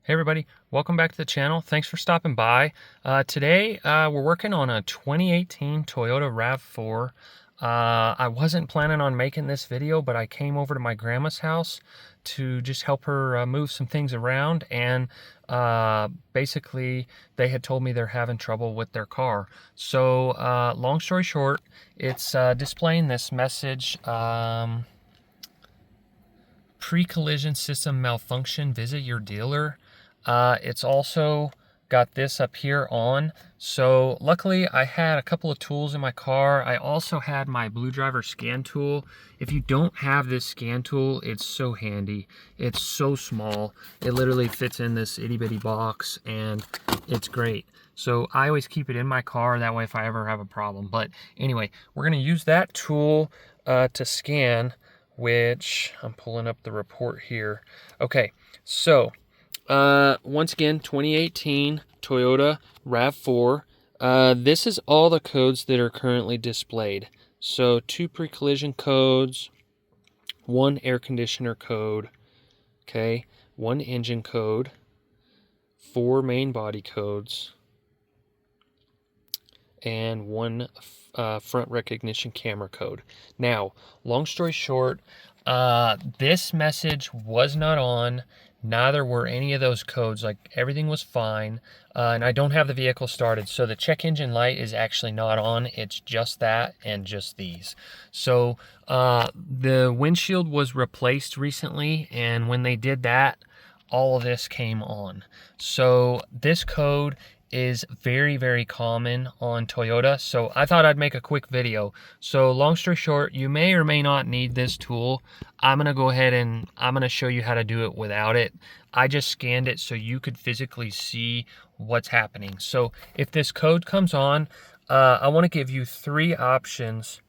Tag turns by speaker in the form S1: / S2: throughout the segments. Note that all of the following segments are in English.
S1: Hey everybody, welcome back to the channel. Thanks for stopping by. Today we're working on a 2018 Toyota RAV4. I wasn't planning on making this video, but I came over to my grandma's house to just help her move some things around, and basically they had told me they're having trouble with their car. So long story short, it's displaying this message, pre-collision system malfunction, visit your dealer. It's also got this up here on. So luckily I had a couple of tools in my car. I also had my Blue Driver scan tool. If you don't have this scan tool, it's so handy. It's so small. It literally fits in this itty bitty box and it's great. So I always keep it in my car, that way if I ever have a problem. But anyway, we're gonna use that tool to scan, which I'm pulling up the report here. Okay, so once again, 2018 Toyota RAV4. This is all the codes that are currently displayed. So 2 pre-collision codes, 1 air conditioner code, okay, 1 engine code, 4 main body codes, and 1 front recognition camera code. Now, long story short, this message was not on. Neither were any of those codes. Like, everything was fine. And I don't have the vehicle started, so the check engine light is actually not on. It's just that and just these. So the windshield was replaced recently, and when they did that, all of this came on. So this code is very, very common on Toyota, so I thought I'd make a quick video. So long story short, you may or may not need this tool. I'm gonna go ahead and I'm gonna show you how to do it without it. I just scanned it so you could physically see what's happening. So if this code comes on, I want to give you 3 options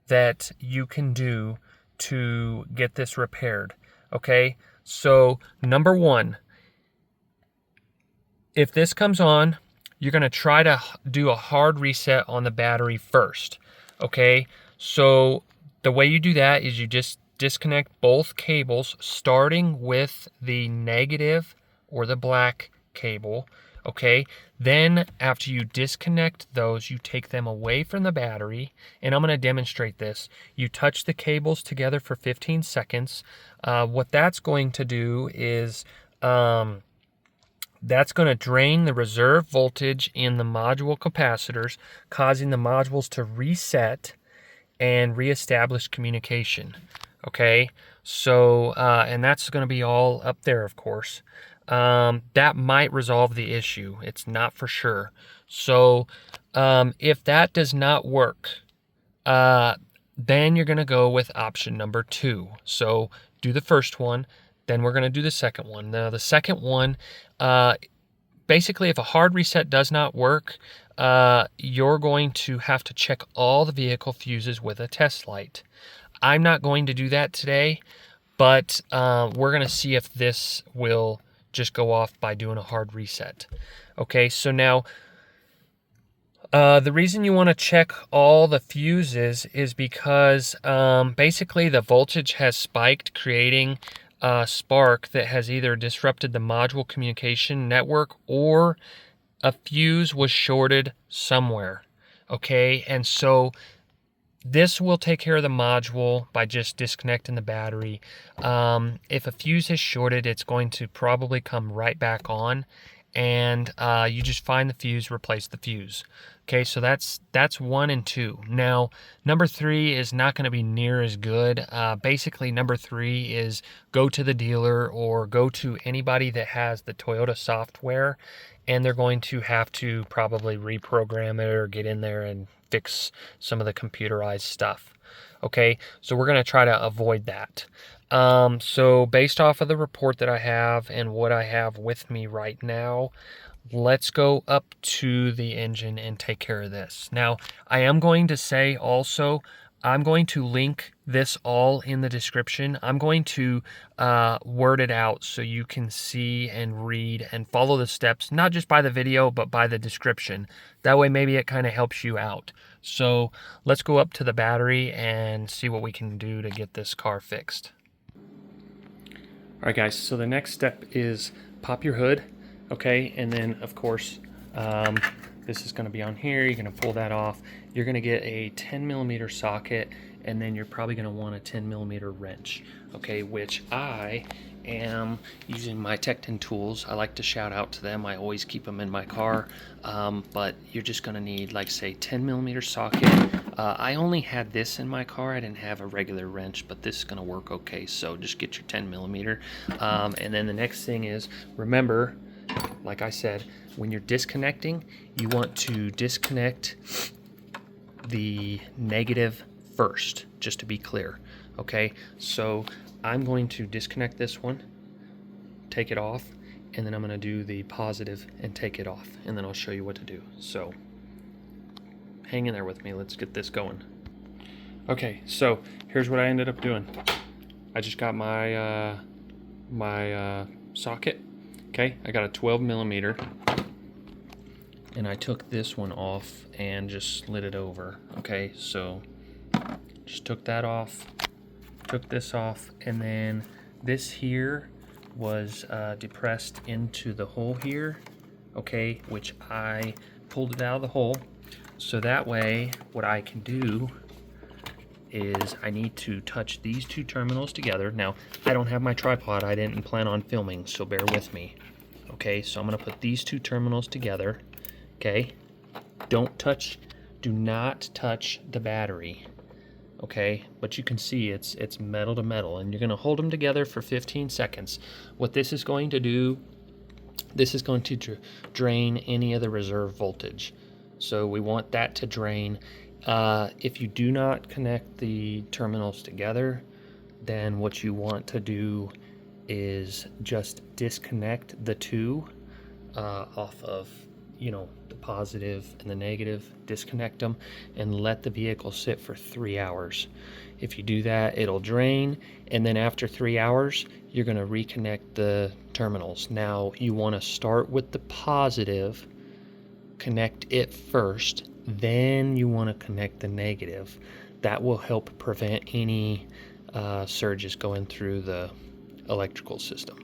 S1: that you can do to get this repaired. Okay, so number 1, if this comes on, you're going to try to do a hard reset on the battery first. Okay, so the way you do that is you just disconnect both cables, starting with the negative or the black cable. Okay, then after you disconnect those, you take them away from the battery, and I'm going to demonstrate this. You touch the cables together for 15 seconds. What that's going to do is that's going to drain the reserve voltage in the module capacitors, causing the modules to reset and reestablish communication. Okay, so and that's going to be all up there, of course. That might resolve the issue. It's not for sure. So if that does not work, then you're going to go with option number 2. So do the first one, then we're going to do the second one. Now the second one, basically if a hard reset does not work, you're going to have to check all the vehicle fuses with a test light. I'm not going to do that today, but we're going to see if this will just go off by doing a hard reset. Okay, so now the reason you want to check all the fuses is because basically the voltage has spiked, creating a spark that has either disrupted the module communication network or a fuse was shorted somewhere. Okay, and so this will take care of the module by just disconnecting the battery. If a fuse is shorted, it's going to probably come right back on, and you just find the fuse, replace the fuse. Okay, so that's 1 and 2. Now, number 3 is not going to be near as good. Basically, number 3 is go to the dealer or go to anybody that has the Toyota software, and they're going to have to probably reprogram it or get in there and fix some of the computerized stuff. Okay, so we're going to try to avoid that. So based off of the report that I have and what I have with me right now, let's go up to the engine and take care of this. Now, I am going to say also, I'm going to link this all in the description. I'm going to word it out so you can see and read and follow the steps, not just by the video, but by the description. That way, maybe it kind of helps you out. So let's go up to the battery and see what we can do to get this car fixed. All right, guys, so the next step is pop your hood, okay? And then, of course, this is gonna be on here. You're gonna pull that off. You're gonna get a 10mm socket, and then you're probably gonna want a 10mm wrench, okay? Which I am using my Tecton tools. I like to shout out to them. I always keep them in my car, but you're just gonna need, like, say, 10mm socket. I only had this in my car. I didn't have a regular wrench, but this is gonna work okay. So just get your 10mm. And then the next thing is, remember, like I said, when you're disconnecting, you want to disconnect the negative first, just to be clear, okay? So I'm going to disconnect this one, take it off, and then I'm gonna do the positive and take it off, and then I'll show you what to do. So hang in there with me, let's get this going. Okay, so here's what I ended up doing. I just got my socket. Okay, I got a 12mm, and I took this one off and just slid it over. Okay, so just took that off, took this off, and then this here was depressed into the hole here, okay, which I pulled it out of the hole. So that way, what I can do is I need to touch these two terminals together. Now, I don't have my tripod. I didn't plan on filming, so bear with me. Okay, so I'm gonna put these two terminals together, okay? Do not touch the battery, okay? But you can see it's metal to metal, and you're gonna hold them together for 15 seconds. What this is going to do, this is going to drain any of the reserve voltage. So we want that to drain. If you do not connect the terminals together, then what you want to do is just disconnect the two off of, you know, the positive and the negative, disconnect them and let the vehicle sit for 3 hours. If you do that, it'll drain, and then after 3 hours, you're going to reconnect the terminals. Now, you want to start with the positive, connect it first, then you want to connect the negative. That will help prevent any surges going through the electrical system.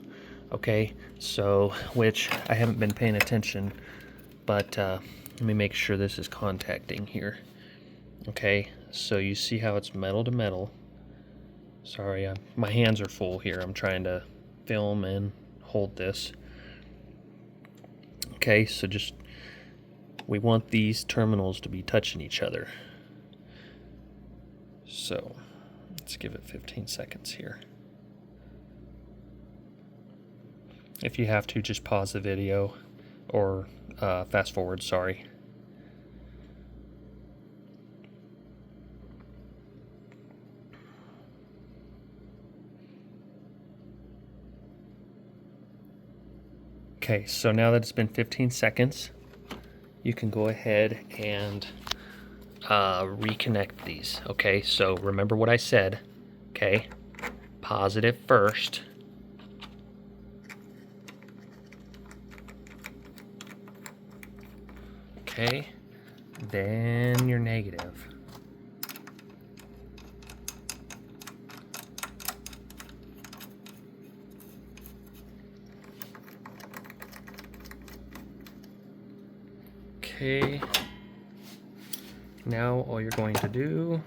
S1: Okay, so, which I haven't been paying attention, but let me make sure this is contacting here. Okay, so you see how it's metal to metal. Sorry, my hands are full here. I'm trying to film and hold this. Okay, so just, we want these terminals to be touching each other. So let's give it 15 seconds here. If you have to, just pause the video or fast forward, sorry. Okay, so now that it's been 15 seconds, you can go ahead and reconnect these. Okay, so remember what I said. Okay, positive first. Okay, then your negative. Okay, now all you're going to do,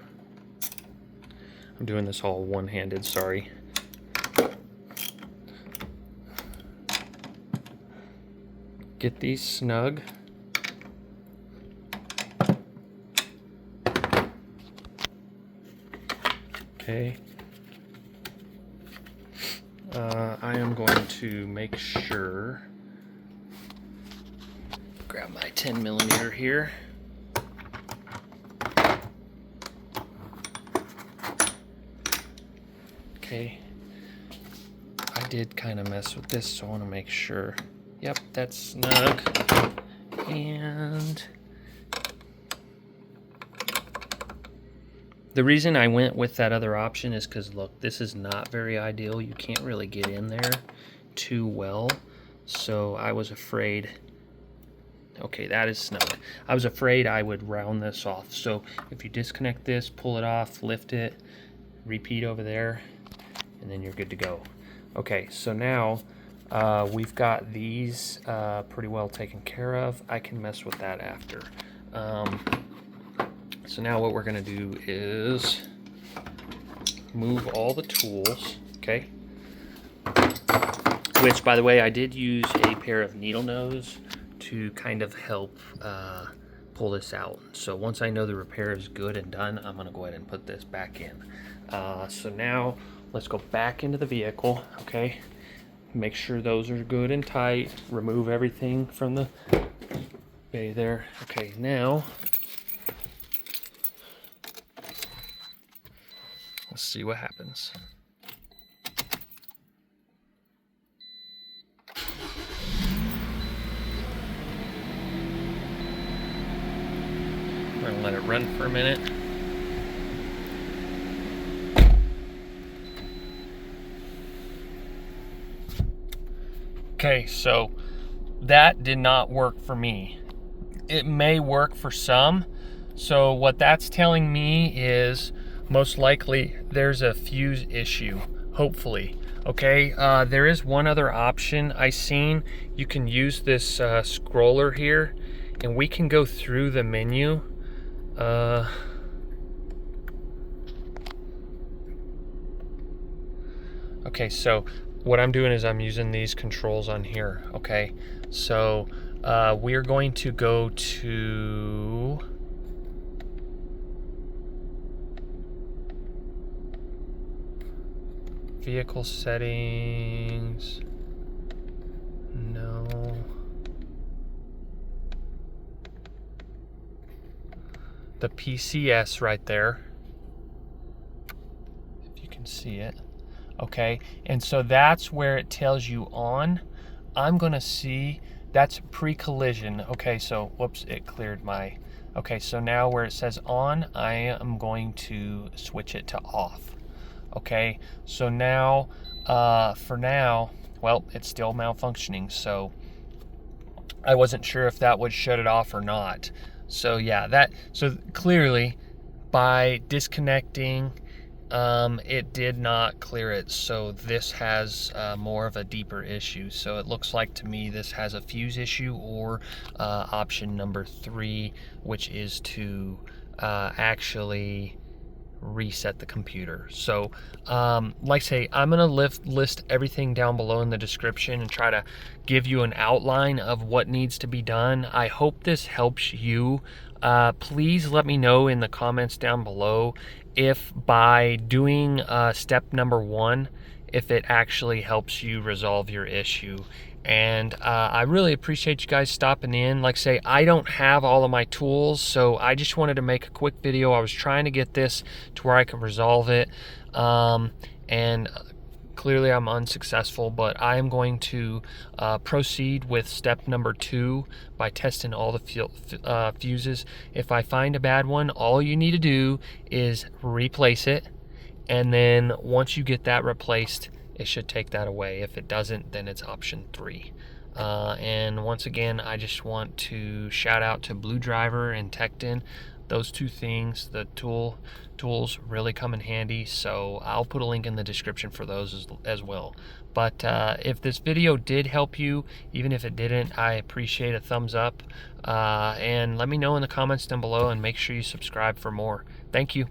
S1: I'm doing this all one-handed, sorry. Get these snug. Okay. I am going to make sure, grab my 10mm here. Okay. I did kind of mess with this, so I want to make sure. Yep, that's snug. And the reason I went with that other option is because, look, this is not very ideal. You can't really get in there too well. So I was afraid, okay, that is snug. I was afraid I would round this off. So if you disconnect this, pull it off, lift it, repeat over there, and then you're good to go. Okay, so now we've got these pretty well taken care of. I can mess with that after. So now what we're gonna do is move all the tools, okay? Which, by the way, I did use a pair of needle nose to kind of help pull this out. So once I know the repair is good and done, I'm gonna go ahead and put this back in. So now let's go back into the vehicle, okay? Make sure those are good and tight. Remove everything from the bay there. Okay, now let's see what happens. We're gonna let it run for a minute. Okay, so that did not work for me. It may work for some. So what that's telling me is most likely there's a fuse issue, hopefully. Okay, there is one other option I seen. You can use this scroller here, and we can go through the menu. Okay, so what I'm doing is I'm using these controls on here, okay? So we're going to go to vehicle settings. No. The PCS right there, if you can see it. Okay, and so that's where it tells you on. I'm gonna see, that's pre-collision. Okay, so whoops, it cleared my, okay, so now where it says on, I am going to switch it to off. Okay, so now for now, well, it's still malfunctioning, so I wasn't sure if that would shut it off or not. So yeah, so clearly by disconnecting, it did not clear it. So this has more of a deeper issue. So it looks like to me this has a fuse issue, or option number 3, which is to actually reset the computer. So like I say, I'm gonna list everything down below in the description and try to give you an outline of what needs to be done. I hope this helps you. Please let me know in the comments down below if by doing step number 1, if it actually helps you resolve your issue. And I really appreciate you guys stopping in. Like I say, I don't have all of my tools, so I just wanted to make a quick video. I was trying to get this to where I could resolve it, and clearly I'm unsuccessful, but I am going to proceed with step number 2 by testing all the fuses. If I find a bad one, all you need to do is replace it, and then once you get that replaced, it should take that away. If it doesn't, then it's option 3. And once again, I just want to shout out to Blue Driver and Tecton. Those two things, the tools really come in handy, so I'll put a link in the description for those as well. But if this video did help you, even if it didn't, I appreciate a thumbs up. And let me know in the comments down below, and make sure you subscribe for more. Thank you.